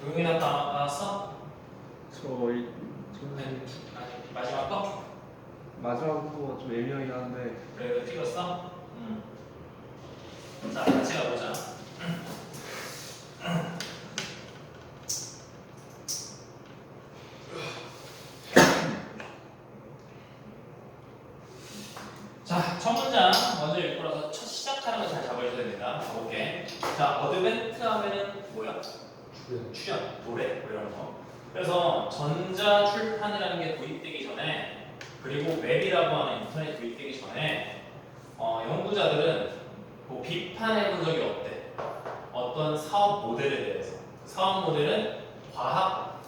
동영이나 나왔어? 저는 마지막 거? 마지막 거좀 애매하긴 한데 그래 이거 찍었어? 자 같이 가보자. 자, 첫 문장 먼저 읽고 나서 첫 시작하는 거 잘 잡아주셔야 됩니다. 가볼게. 자, 어드벤트 하면은 뭐야? 출연, 노래, 뭐 이런 거. 그래서 전자 출판이라는 게 도입되기 전에, 그리고 웹이라고 하는 인터넷 도입되기 전에, 연구자들은 뭐 비판해 본 적이 없대. 어떤 사업 모델에 대해서. 사업 모델은 과학,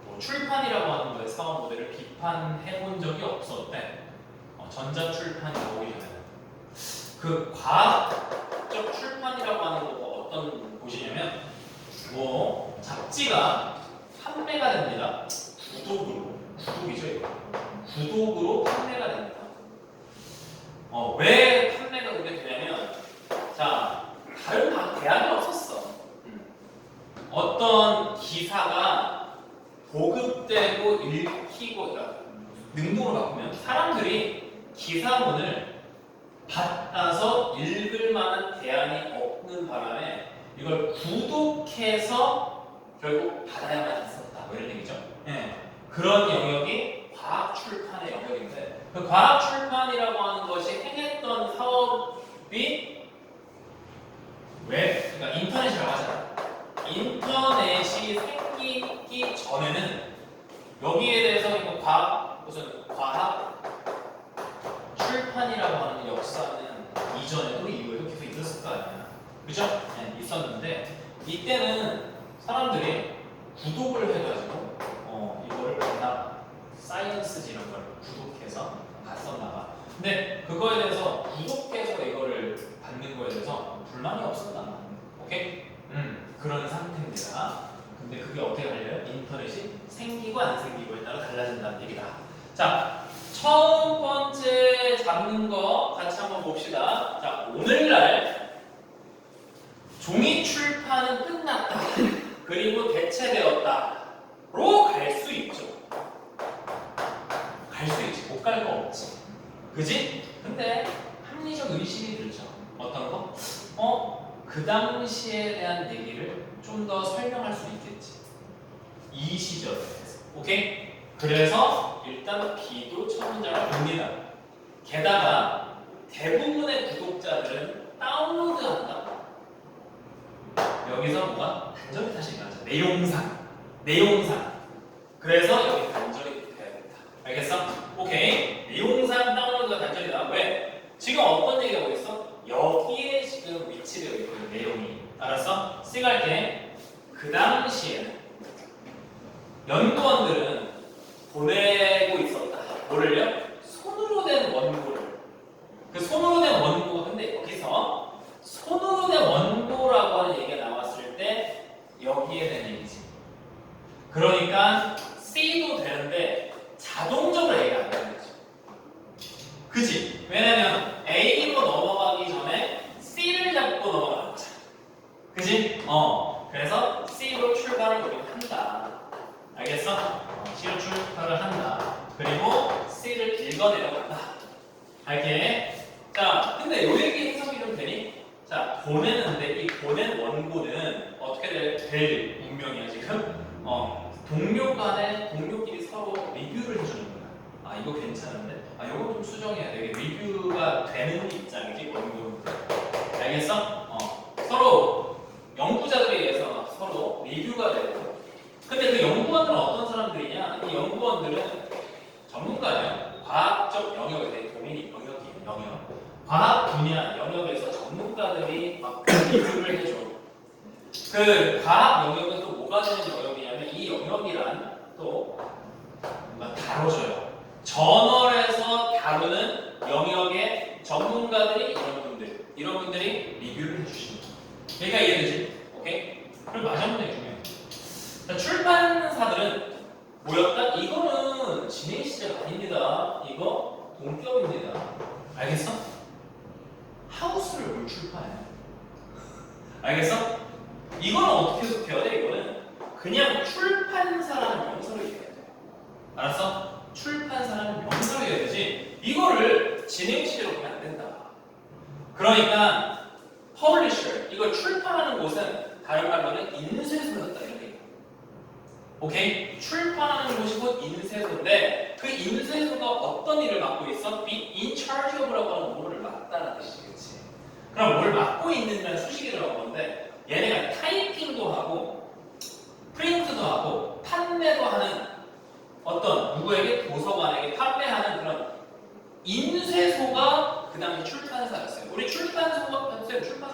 뭐 출판이라고 하는 거에 사업 모델을 비판해 본 적이 없었대. 전자 출판이 나오기 전에는. 그 과학적 출판이라고 하는 거가 어떤 곳이냐면, 뭐 잡지가 판매가 됩니다. 구독이죠 이거. 구독으로 판매가 됩니다. 왜 판매가 그렇게 되냐면, 자 다른 대안이 없었어. 어떤 기사가 보급되고 읽히고, 그러니까 능동으로 바꾸면 사람들이 기사문을 받아서 읽을 만한 대안이 없는 바람에 이걸 구독해서 결국 받아야만 했었다. 뭐 이런 얘기죠. 네. 그런 영역이 과학 출판의 영역인데, 그 과학 출판이라고 하는 것이 행했던 사업이 웹, 그러니까 인터넷이라고 하잖아. 인터넷이 생기기 전에는 여기에 대해서 무슨 과학 출판이라고 하는 역사는 이전에도 이후에도 계속 있었을 거 아니야. 그죠? 네, 있었는데 이때는 사람들이 구독을 해가지고 이거를 봤나, 사이언스지 이런 걸 구독해서 봤었나 봐. 근데 그거에 대해서 구독해서 이거를 받는 거에 대해서 불만이 없었나 봐. 오케이? 그런 상태입니다. 근데 그게 어떻게 달려요? 인터넷이 생기고 안 생기고에 따라 달라진다는 얘기다. 자, 처음 번째 잡는 거 같이 한번 봅시다. 자, 오늘날 종이 출판은 끝났다. 그리고 대체되었다. 로 갈 수 있죠. 갈 수 있지. 못 갈 거 없지. 그지? 근데 합리적 의심이 들죠. 어떤 거? 그 당시에 대한 얘기를 좀 더 설명할 수 있겠지. 이 시절에 대해서. 오케이? 그래서 일단 B도 첫 문장을 봅니다. 게다가 대부분의 구독자들은 다운로드한다. 여기서 뭐가? 단절이 다시 일어나죠. 내용상. 그래서 여기 단절이 돼야겠다. 알겠어? 오케이. 내용상 다운로드가 단절이다. 왜? 지금 어떤 얘기가 하고 있어? 여기에 지금 위치되어 있는 내용이. 알았어? 싱할게. 그 당시에는 연구원들은 보내고 있었다. 뭐를요? 손으로 된 원고를. 그 손으로 된 원고가, 근데 여기서 손으로 된 원고라고 하는 얘기가 나왔을 때 여기에 대한 얘기지. 그러니까 C도 되는데 자동적으로 A가 안 되는 거지. 그치? 왜냐면 A로 넘어가기 전에 C를 잡고 넘어가는 거잖아. 그치? 그래서 C로 출발을 우리는 한다. 알겠어? C로 출발을 한다. 그리고 C를 읽어내려간다. 알게? 자, 근데 요 얘기 해석이 좀 되니? 자, 보내는데 이 보낸 원고는 어떻게 될 운명이야 지금? 동료끼리 서로 리뷰를 해주는 거야. 이거 괜찮은데? 이거 좀 수정해야 돼. 리뷰가 되는 입장이지, 원고는. 알겠어? 서로 연구자들에 의해서 서로 리뷰가 되고. 근데 그 연구원들은 어떤 사람들이냐? 이 연구원들은 전문가예요. 과학적 영역에 대해 영역. 과학 분야 영역에서 전문가들이 막 리뷰를 해줘. 그 과학 영역은 또 뭐가 되는 영역이냐면, 이 영역이란 또 뭔가 다뤄져요. 저널에서 다루는 영역의 전문가들이 이런 분들이 리뷰를 해주시는 거예요. 그러니까 이해되지? 오케이? 그리고 마지막 문제 중요해요. 출판사들은 뭐였다? 이거는 진행 시작 아닙니다. 이거 동격입니다. 알겠어? 하우스를 뭘 출판해? 알겠어? 이거는 어떻게 해석해야 돼? 이거는 그냥 출판사라는 명사로 얘기해야 돼. 알았어? 출판사라는 명사로 얘기해야 되지. 이거를 진행시로 보면 안 된다. 그러니까 publisher, 이걸 출판하는 곳은 다른 말로는 인쇄소였다 이런 얘기야. 오케이? 출판하는 곳이 곧 인쇄소인데 그 인쇄소가 어떤 일을 맡고 있어? be in charge of라고 하는 뭐를 맡다라는 뜻이겠지. 그럼 뭘 맡고 있는지라는 수식이 들어간 건데 얘네가 타이핑도 하고 프린트도 하고 판매도 하는 어떤 누구에게 도서관에게 판매하는 그런 인쇄소가 그 당시 출판사였어요. 우리 출판사가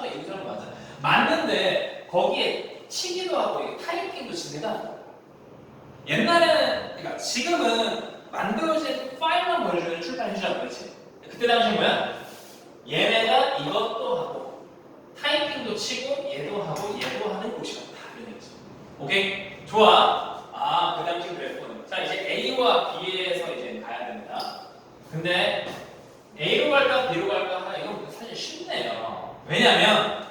인쇄소는 맞아. 맞는데 거기에 치기도 하고 타이핑도 진행하고. 옛날에는 그러니까 지금은 만들어진 파일만 보여주는 출판해주잖아, 그렇지? 그때 당시 뭐야? 얘네가 이것도 하고 타이핑도 치고 얘도 하고 얘도 하는 곳이었다 이런 얘기죠. 오케이? 좋아. 아, 그 당시 그랬군. 자, 이제 A와 B에서 이제 가야 됩니다. 근데 A로 갈까 B로 갈까? 이건 사실 쉽네요. 왜냐면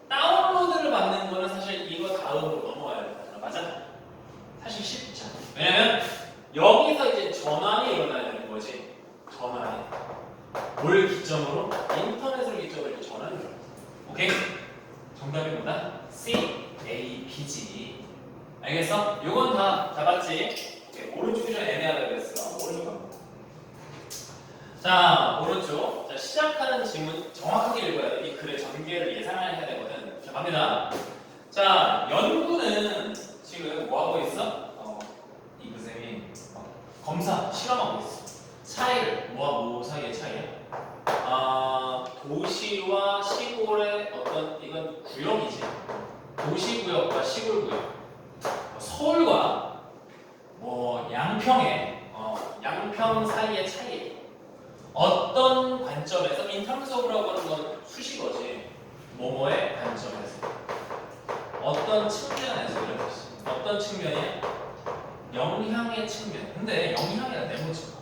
다운로드를 받는 거는 사실 이거 다음으로 넘어가야 되잖아. 맞아? 사실 쉽죠. 왜냐면 여기서 이제 전환이 일어나야 되는 거지. 전환이. 뭘 기점으로? 인터넷을 기점으로 이제 전환이 일어나. 오케이? 정답이 뭐다? C, A, B지. 알겠어? 요건 다 잡았지? 오케이. 오른쪽이 좀 애매하다 그랬어. 오른쪽. 자, 오른쪽. 자, 시작하는 지문 정확하게 읽어야 돼. 이 글의 전개를 예상해야 되거든. 자, 갑니다. 자, 연구는 지금 뭐 하고 있어? 이 선생님이 검사, 실험하고 있어. 차이를, 뭐와 뭐 사이의 차이야? 도시와 시골의 어떤, 이건 구역이지. 도시구역과 시골구역. 서울과 뭐 양평의, 양평 사이의 차이. 어떤 관점에서, 인터넷으로라고 하는 건 수식어지. 뭐뭐의 관점에서. 어떤 측면에서 이런 것이. 어떤 측면이야? 영향의 측면. 근데 영향이라 내보지 마.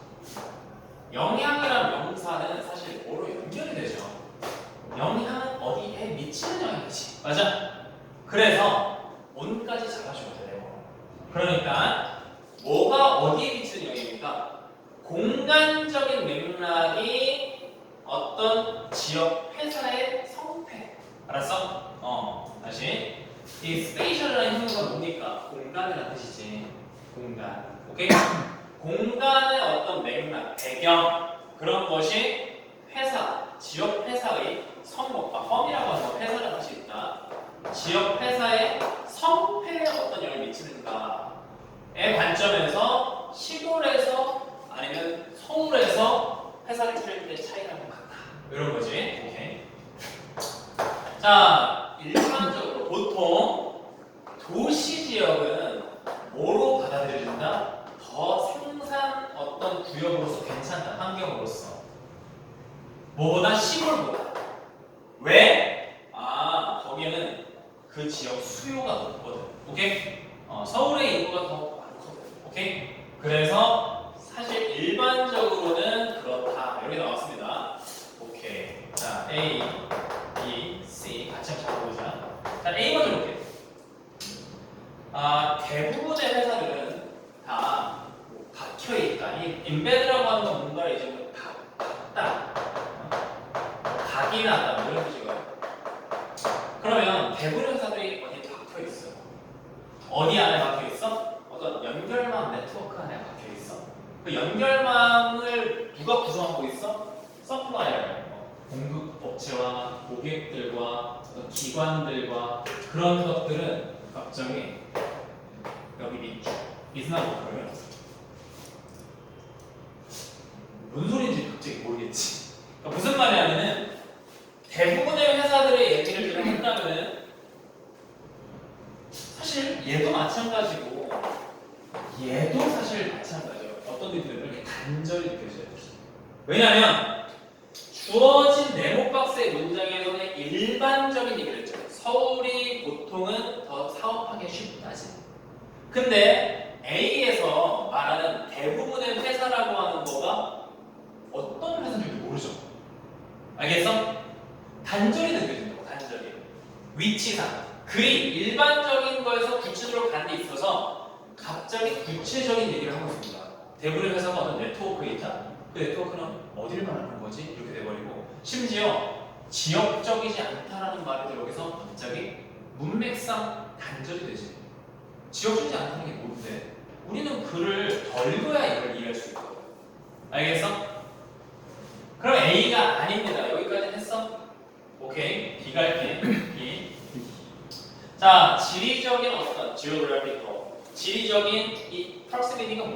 영향이란 명사는 사실 뭐로 연결이 되죠? 영향은 어디에 미치는 영향이지. 맞아? 그래서 온까지 잡아줘야 돼요. 그러니까 뭐가 어디에 미치는 영향입니까? 공간적인 맥락이 어떤 지역 회사의 성패. 알았어? 다시. 이 스페이셜이라는 형용사가 뭡니까? 공간이라는 뜻이지. 공간. 오케이? 공간의 어떤 맥락, 배경 그런 것이 회사, 지역 회사의 성공, 펌이라고 하는 건 회사라는 뜻이 있다. 지역 회사의 성패에 어떤 영향을 미치는가의 관점에서 시골에서 아니면 서울에서 회사를 차릴 때 차이라고 같다. 이런 거지. 오케이. 자, 일반적으로 보통 도시 지역은 뭐로 받아들여진다? 더 생산 어떤 구역으로서 괜찮다. 환경으로서. 뭐보다 시골보다. 왜? 거기는 그 지역 수요가 높거든. 오케이? 서울의 인구가 더 많거든. 오케이? 그래서 사실 일반적으로는 그렇다. 이렇게 나왔습니다. 오케이. 자, A, B, C 같이 한번 잡아보자. 자, A 먼저 볼게요. 대부분의 회사들은 다 박혀있다. 이 인베드라고 하는 건 뭔가를 이제 닫다. 각인하다. 이런 뜻이고요. 그러면 대부분의 회사들이 어디에 박혀있어? 어디 안에 박혀있어? 어떤 연결망 네트워크 안에 박혀있어. 그 연결망을 누가 구성하고 있어? 서플라이어. 공급업체와 고객들과 어떤 기관들과 그런 것들은 갑자기 여기 밑줄 이스나고 그러면 뭔 소리인지 갑자기 모르겠지. 그러니까 무슨 말이냐면은 대부분의 회사들의 얘기를 좀 한다면은 사실 얘도 마찬가지고 얘도 사실 마찬가지예요. 어떤 일들은 이렇게 단절이 느껴져요. 왜냐하면 주어진 네모박스의 문장에서는 일반적인 얘기를 했죠. 서울이 보통은 더 사업하기 쉽다지. 근데 A에서 말하는 대부분의 회사라고 하는 거가 어떤 회사인지 모르죠. 알겠어? 단절이 느껴진다고, 단절이. 위치상 그림 일반적인 거에서 구체적으로 가는 데 있어서 갑자기 구체적인 얘기를 하고 있습니다. 대부분의 회사가 어떤 네트워크에 있다. 그 네트워크는 어디를 말하는 거지? 이렇게 돼버리고 심지어 지역적이지 않다라는 말이 여기서 갑자기 문맥상 단절이 되지. 지역적이지 않다는 게 뭔데? 우리는 글을 덜어야 이걸 이해할 수 있거든. 알겠어? 그럼 A가 아닙니다. 여기까지 했어? 오케이. B가 할게. B. 자, 지리적인 어떤 지리적인 이 proximity가